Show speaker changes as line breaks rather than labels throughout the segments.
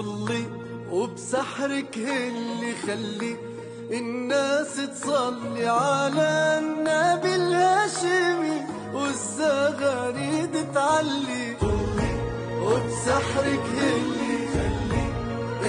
طلي وبسحرك اللي خلي الناس تصلي على النبي الهاشمي والزغاريد تعلي. طلي وبسحرك اللي خلي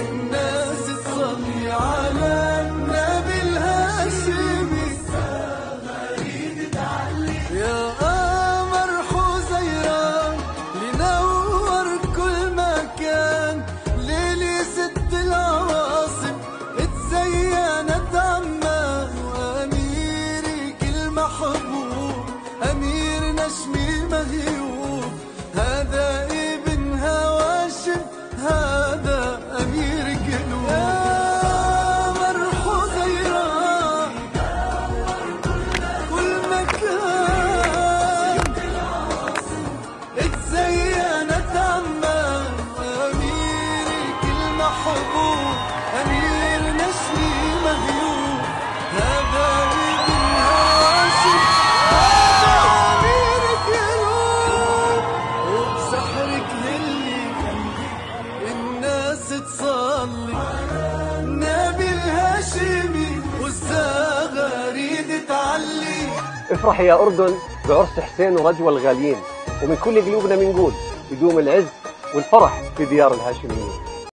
الناس تصلي على النبي الهاشمي والزغاريد تعلي. يا قمر حزيران لنور كل مكان، ليلي ست العواصم اتزينت عمان، وأميرك المحبوب أمير نشمي مهيوب، هذا ابن هواشم هذا أميرك الوب. يا قمر حزيران كل مكان اتزينت عمان، وأميرك المحبوب أمير نشمي مهيوب، هذا ابن هاشم هذا أميرك الوب. وبسحرك اللي الناس تصلي النبي الهاشمي والزغاريد تعلي.
افرح يا أردن بعرس حسين ورجوى الغاليين، ومن كل قلوبنا بنقول يدوم العز والفرح في ديار الهاشميين.